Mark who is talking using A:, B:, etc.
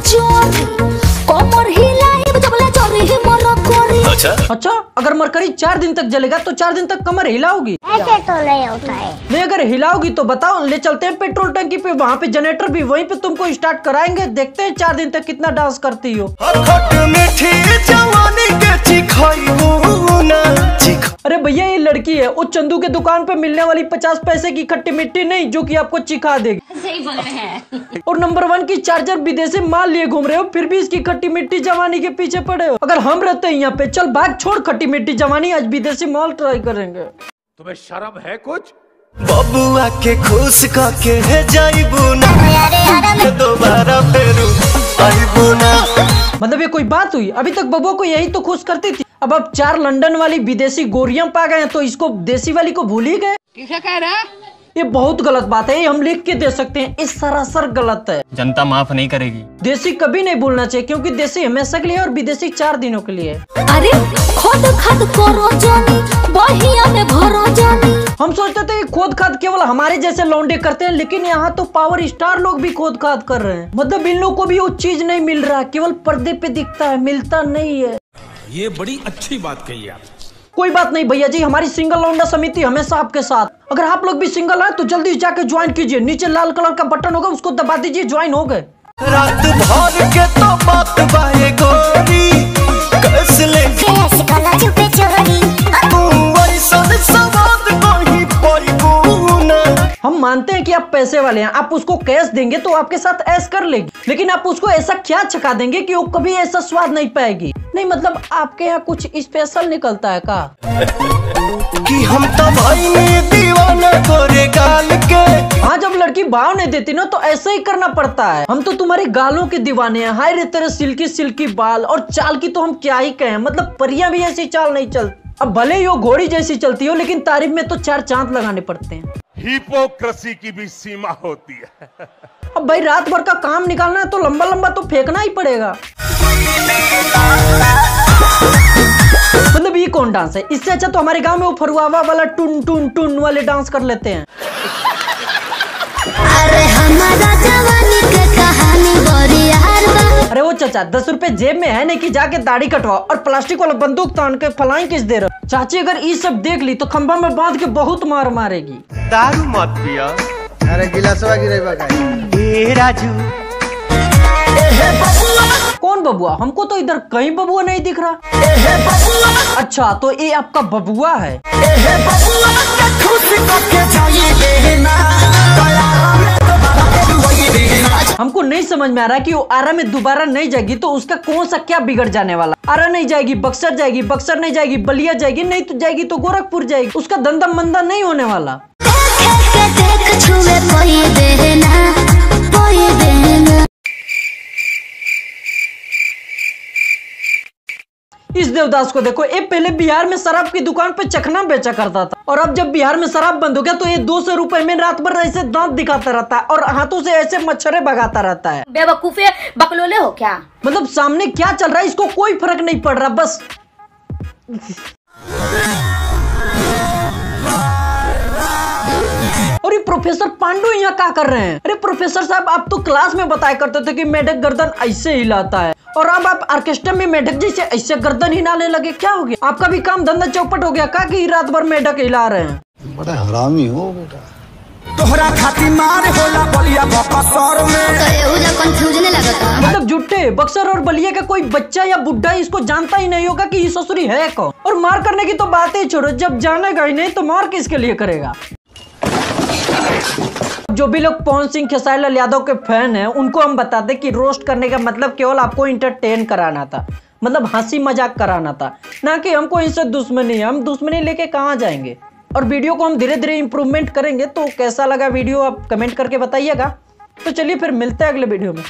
A: जोरी कमर हिलाई जबले जोरी ही मर कोरी।
B: अच्छा, अगर मरकरी 4 दिन तक जलेगा तो 4 दिन तक कमर हिलाओगी?
C: ऐसे तो नहीं होता है।
B: नहीं, अगर हिलाओगी तो बताओ, ले चलते हैं पेट्रोल टंकी पे, वहाँ पे जनरेटर भी वहीं पे तुमको स्टार्ट कराएंगे, देखते हैं 4 दिन तक कितना डांस करती हो। अरे भैया ये लड़की है, वो चंदू के दुकान पे मिलने वाली 50 पैसे की खट्टी मिट्टी नहीं, जो कि आपको चिखा देगी।
A: सही बोल रहे हैं।
B: और नंबर 1 की चार्जर विदेशी माल लिए घूम रहे हो, फिर भी इसकी खट्टी मिट्टी जवानी के पीछे पड़े हो। अगर हम रहते हैं यहाँ पे, चल भाग, छोड़ खट्टी मिट्टी जवानी, आज विदेशी माल ट्राई करेंगे।
D: तुम्हें शर्म है कुछ?
E: बबुआ के खुश करके जाइबू ना, दोबारा फेरू आइबू ना।
B: मतलब ये कोई बात हुई? अभी तक बबुआ को यही तो खुश करती थी, अब 4 लंदन वाली विदेशी गोरियां पा गए तो इसको देसी वाली को भूल ही गए।
A: किसे कह रहा है?
B: ये बहुत गलत बात है, ये हम लिख के दे सकते हैं, ये सरासर गलत है।
F: जनता माफ नहीं करेगी।
B: देसी कभी नहीं भूलना चाहिए, क्योंकि देसी हमेशा के लिए और विदेशी 4 दिनों के लिए।
A: अरे खुद खाद करो जानी, बहिया में भरो जानी।
B: हम सोचते थे कि खोद खाद केवल हमारे जैसे लौंडे करते हैं, लेकिन यहाँ तो पावर स्टार लोग भी खोद खाद कर रहे हैं। मतलब इन लोगों को भी वो चीज नहीं मिल रहा, केवल पर्दे पे दिखता है, मिलता नहीं है।
D: ये बड़ी अच्छी बात कही आप।
B: कोई बात नहीं भैया जी, हमारी सिंगल लौंडा समिति हमेशा आपके साथ। अगर आप लोग भी सिंगल हैं तो जल्दी जाके ज्वाइन कीजिए, नीचे लाल कलर का बटन होगा, उसको दबा दीजिए, ज्वाइन हो गए।
E: रात भर के तो बात बाहे गोरी, कस लेके
C: कला चुपे चोरी।
B: हम मानते हैं कि आप पैसे वाले हैं, आप उसको कैश देंगे तो आपके साथ ऐश कर लेगी, लेकिन आप उसको ऐसा क्या चखा देंगे कि वो कभी ऐसा स्वाद नहीं पाएगी। नहीं मतलब आपके यहाँ कुछ स्पेशल निकलता है का?
E: कि हम तो भाई में दीवाना गोरे गाल के।
B: हाँ, जब लड़की भाव नहीं देती ना तो ऐसा ही करना पड़ता है। हम तो तुम्हारी गालों के दीवाने हैं, हाय रे तेरे सिल्की सिल्की बाल, और चाल की तो हम क्या ही कहें, मतलब परियां भी ऐसी चाल नहीं चलती। अब भले ही वो घोड़ी जैसी चलती हो, लेकिन तारीफ में तो 4 चांद लगाने पड़ते हैं।
D: हिपोक्रेसी की भी सीमा होती है।
B: अब भाई रात भर का काम निकालना है तो लंबा लंबा तो फेंकना ही पड़ेगा। मतलब ये कौन डांस है? इससे अच्छा तो हमारे गांव में वो फरुआवा वाला टुन टुन टुन वाले डांस कर लेते हैं।
A: अरे हमारा जवानी के कहानी बड़ी यार बा।
B: अरे वो चाचा 10 रुपए जेब में है नहीं कि जाके दाढ़ी कटवाओ और प्लास्टिक वाला बंदूक तान के फलाएं किस दे रहे हो? चाची अगर ये सब देख ली तो खंभा में बांध के बहुत मार मारेगी।
E: दारू मत पिया।
G: अरे गिलासवा गिरेबा
E: ए राजू।
B: कौन बबुआ? हमको तो इधर कहीं बबुआ नहीं दिख रहा। अच्छा तो ये आपका बबुआ है। हमको नहीं समझ में आ रहा कि वो आरा में दोबारा नहीं जाएगी तो उसका कौन सा क्या बिगड़ जाने वाला। आरा नहीं जाएगी, बक्सर जाएगी, बक्सर नहीं जाएगी, बलिया जाएगी, नहीं तो जाएगी तो गोरखपुर जाएगी, उसका धंधा मंदा नहीं होने वाला। इस देवदास को देखो, ये पहले बिहार में शराब की दुकान पे चखना बेचा करता था, और अब जब बिहार में शराब बंद हो गया तो ये 200 रुपए में रात भर ऐसे दांत दिखाता रहता है और हाथों से ऐसे मच्छरे भगाता रहता है।
A: बेवकूफे बकलोले हो क्या?
B: मतलब सामने क्या चल रहा है इसको कोई फर्क नहीं पड़ रहा बस। और ये प्रोफेसर पांडु यहाँ क्या कर रहे हैं? अरे प्रोफेसर साहब, आप तो क्लास में बताया करते थे कि मेढक गर्दन ऐसे हिलाता है, और अब आप ऑर्केस्ट्रा में मेढक जैसे ऐसे गर्दन हिलाने लगे, क्या हो गया? आपका भी काम धंधा चौपट हो गया का कि रात भर मेढक हिला रहे हैं?
G: बड़ा हरामी हो बेटा।
E: तोहरा खाती मार होला बलिया बक्सर में।
A: तो एहुजा कंफ्यूजन लगता।
B: मतलब जुट्टे बक्सर और बलिया का कोई बच्चा या बुढ़ा इसको जानता ही नहीं होगा कि ये ससुरी है कौन। और मार करने की तो बात ही छोड़ो, जब जानेगा ही नहीं तो मार किसके लिए करेगा? जो भी लोग पवन सिंह खेसारी लाल यादव के फैन हैं उनको हम बताते कि रोस्ट करने का मतलब केवल आपको इंटरटेन कराना था, मतलब हंसी मजाक कराना था, ना कि हमको इनसे दुश्मनी है। हम दुश्मनी लेके कहाँ जाएंगे? और वीडियो को हम धीरे धीरे इम्प्रूवमेंट करेंगे। तो कैसा लगा वीडियो आप कमेंट करके बताइएगा। तो चलिए फिर मिलते हैं अगले वीडियो में।